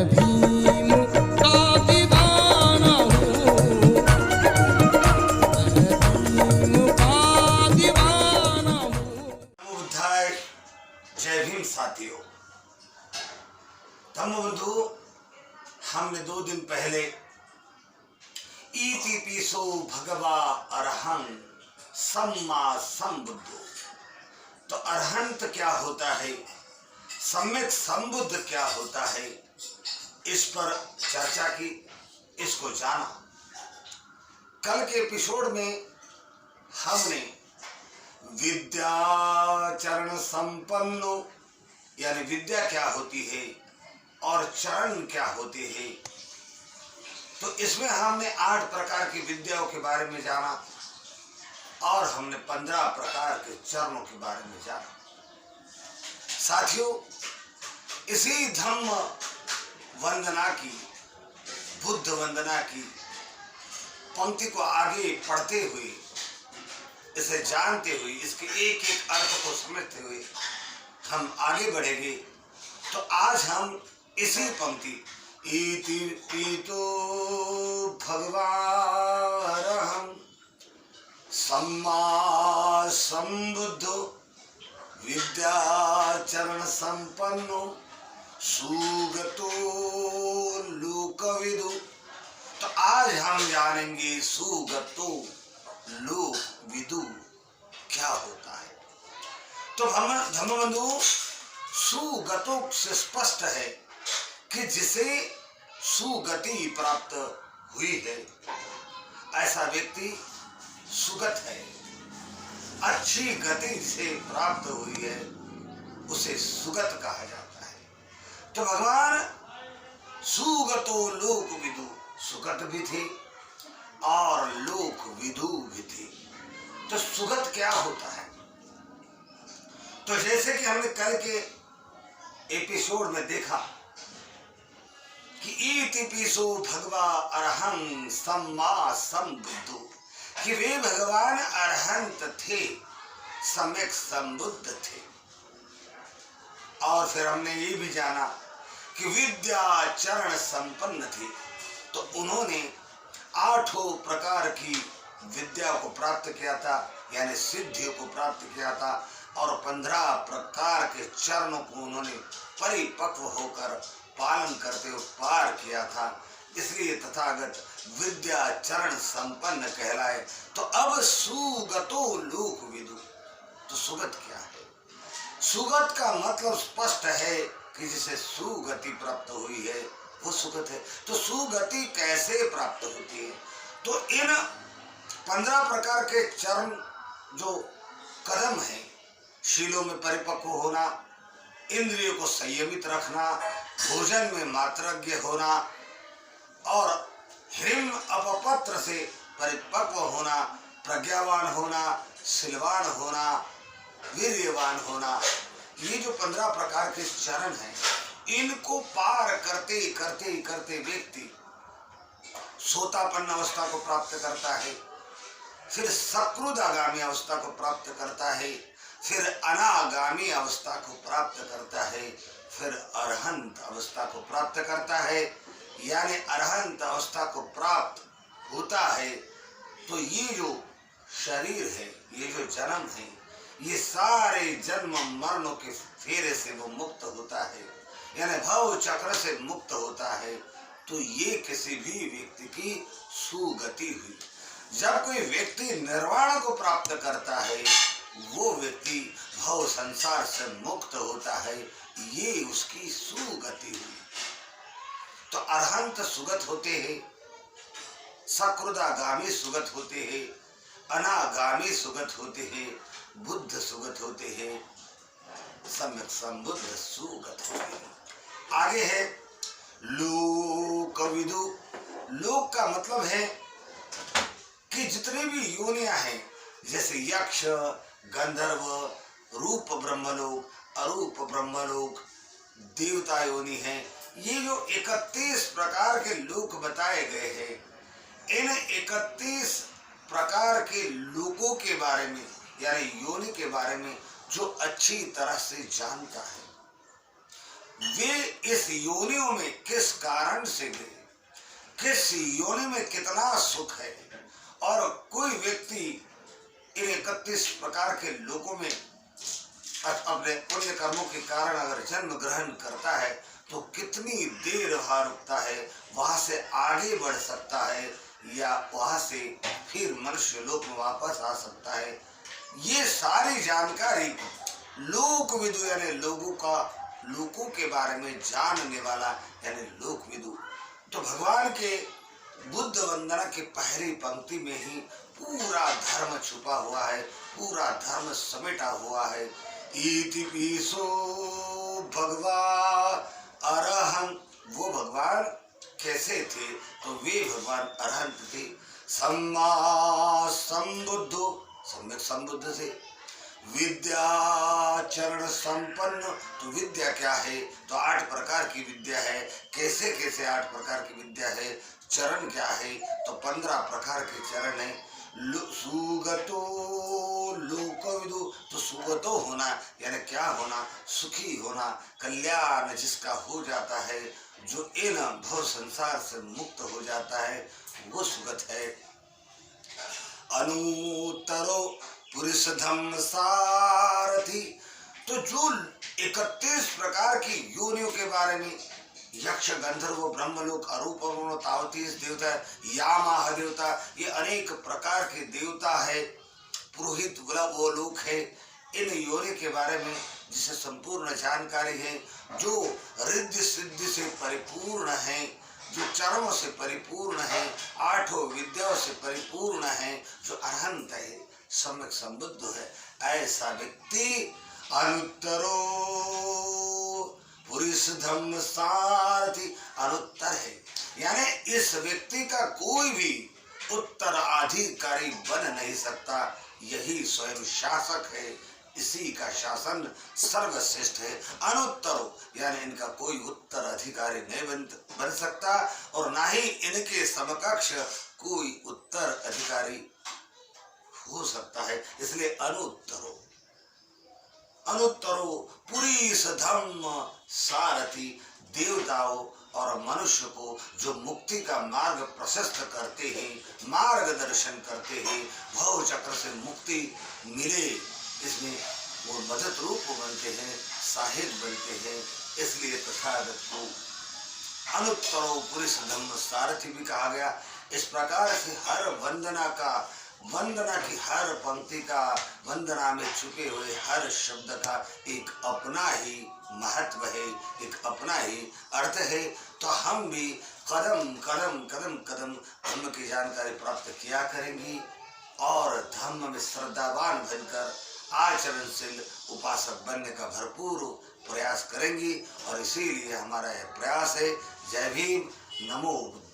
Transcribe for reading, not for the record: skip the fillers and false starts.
भीम का दीवाना हूँ, भीम का दीवाना हूँ। बुद्धाय जय भीम साथियों। धम्मबंधु, हमने 2 दिन पहले इति पिसो भगवा अरहं सम्मा संबुद्धो, तो अरहंत क्या होता है, सम्यक संबुद्ध क्या होता है, इस पर चर्चा की, इसको जाना। कल के एपिसोड में हमने विद्याचरण संपन्नो यानी विद्या क्या होती है और चरण क्या होते हैं, तो इसमें हमने 8 प्रकार की विद्याओं के बारे में जाना और हमने 15 प्रकार के चरणों के बारे में जाना। साथियों, इसी धम्म वंदना की, बुद्ध वंदना की पंक्ति को आगे पढ़ते हुए, इसे जानते हुए, इसके एक एक अर्थ को समझते हुए हम आगे बढ़ेंगे। तो आज हम इसी पंक्ति इति पीतो भगवारहं सम्मा संबुद्धो विद्याचरण संपन्नो सुगतो लोकविदु। तो आज हम जानेंगे सुगतो लोकविदु क्या होता है। तो धम्मबंधु, सुगतो से स्पष्ट है कि जिसे सुगति प्राप्त हुई है, ऐसा व्यक्ति सुगत है। अच्छी गति से प्राप्त हुई है, उसे सुगत कहा जाता है। तो भगवान सुगतो लोकविदु, सुगत भी थे और लोकविदु भी थे। तो सुगत क्या होता है? तो जैसे कि हमने कल के एपिसोड में देखा कि इति पिसो भगवा अरहं सम्मा संबुद्धो, कि वे भगवान अरहंत थे, सम्यक संबुद्ध थे। और फिर हमने ये भी जाना कि विद्याचरण संपन्न थे, तो उन्होंने 8 प्रकार की विद्या को प्राप्त किया था, यानी सिद्धियों को प्राप्त किया था, और 15 प्रकार के चरणों को उन्होंने परिपक्व होकर पालन करते हुए पार किया था। इसलिए तथागत विद्याचरण संपन्न कहलाए। तो अब सुगतो लोकविदु, तो सुगत क्या है? सुगत का मतलब स्पष्ट है कि जिसे सुगति प्राप्त हुई है वो सुगत है। तो सुगति कैसे प्राप्त होती है? तो इन 15 प्रकार के चरण जो कदम है, शीलों में परिपक्व होना, इंद्रियों को संयमित रखना, भोजन में मात्रज्ञ होना और हिम अपपत्र से परिपक्व होना, प्रज्ञावान होना, शीलवान होना, वीर्यवान होना, ये जो 15 प्रकार के चरण हैं, इनको पार करते करते करते व्यक्ति सोतापन्न अवस्था को प्राप्त करता है, फिर सकृदागामी अवस्था को प्राप्त करता है, फिर अनागामी अवस्था को प्राप्त करता है, फिर अरहंत अवस्था को प्राप्त करता है। यानी अरहंत अवस्था को प्राप्त होता है तो ये जो शरीर है, ये जो जन्म है, ये सारे जन्म मरणों के फेरे से वो मुक्त होता है, यानी भव चक्र से मुक्त होता है। तो ये किसी भी व्यक्ति की सुगति हुई। जब कोई व्यक्ति निर्वाण को प्राप्त करता है, वो व्यक्ति भव संसार से मुक्त होता है, ये उसकी सुगति हुई। तो अरहंत सुगत होते हैं, सकृदागामी सुगत होते हैं, अनागामी सुगत होते हैं, बुद्ध सुगत होते हैं, सम्यक संबुद्ध सुगत होते हैं। आगे है लोकविदु। लोक का मतलब है कि जितने भी योनियां हैं, जैसे यक्ष, गंधर्व, रूप ब्रह्मलोक, अरूप ब्रह्मलोक, देवता योनि है, ये जो 31 प्रकार के लोक बताए गए हैं, इन 31 प्रकार के लोकों के बारे में, यानी योनि के बारे में जो अच्छी तरह से जानता है, वे इस योनियों में किस कारण से गए, किस योनि में कितना सुख है। और कोई व्यक्ति इन 31 प्रकार के लोगों में अपने पुण्य कर्मों के कारण अगर जन्म ग्रहण करता है तो कितनी देर वहां रुकता है, वहां से आगे बढ़ सकता है या वहां से फिर मनुष्य लोक में वापस आ सकता है। ये सारी जानकारी लोकविदु यानी लोगों के बारे में जानने वाला यानी लोकविदु। तो भगवान के बुद्ध वंदना के पहली पंक्ति में ही पूरा धर्म छुपा हुआ है, पूरा धर्म समेटा हुआ है। इति पीसो भगवान अरहंत, वो भगवान कैसे थे, तो वे भगवान अरहंत थे। सम्मा संबुद्धो, सम्यक संबुद्ध थे। विद्याचरण संपन्न, तो विद्या क्या है, तो 8 प्रकार की विद्या है। कैसे कैसे 8 प्रकार की विद्या है, चरण क्या है, तो 15 प्रकार के चरण है। सुगतो लोकविदु, तो सुगतो होना यानी क्या होना, सुखी होना, कल्याण जिसका हो जाता है, जो इन भव संसार से मुक्त हो जाता है, वो सुगत है। अनुत्तरो पुरुष धम्म सारथी, तो जो 31 प्रकार की योनियों के बारे में यक्ष गंधर्व ब्रह्मलोक अरूप तावतीस देवता, यामाह देवता, ये अनेक प्रकार के देवता है, पुरोहित वो लोग है। इन योनि के बारे में जिसे संपूर्ण जानकारी है, जो रिद्धि सिद्धि से परिपूर्ण है, जो चरणों से परिपूर्ण है, 8 विद्याओं से परिपूर्ण है, जो अरहंत है, सम्यक संबुद्ध है, ऐसा व्यक्ति अनुत्तरो पुरुष धम्म सारथी अनुत्तर है। यानी इस व्यक्ति का कोई भी उत्तराधिकारी बन नहीं सकता, यही स्वयं शासक है, इसी का शासन सर्वश्रेष्ठ है। अनुत्तरो यानी इनका कोई उत्तराधिकारी नहीं बन सकता और ना ही इनके समकक्ष कोई उत्तर अधिकारी हो सकता है, इसलिए अनुत्तरो। अनुत्तरो पुरुष धम्म सारथी, देवताओं और मनुष्य को जो मुक्ति का मार्ग प्रशस्त करते हैं, मार्गदर्शन करते हैं, भव चक्र से मुक्ति मिले, इसमें वो मदद रूप बनते हैं, सहायक बनते हैं। इसलिए तथागत को अनुत्तरो पुरुष धम्म सारथी भी कहा गया। इस प्रकार से हर वंदना की हर पंक्ति का, वंदना में छुपे हुए हर शब्द का एक अपना ही महत्व है, एक अपना ही अर्थ है। तो हम भी कदम कदम धर्म की जानकारी प्राप्त किया करेंगे और धर्म में श्रद्धावान बनकर आचरणशील उपासक बनने का भरपूर प्रयास करेंगे। और इसीलिए हमारा यह प्रयास है। जय भीम, नमो बुद्धाय।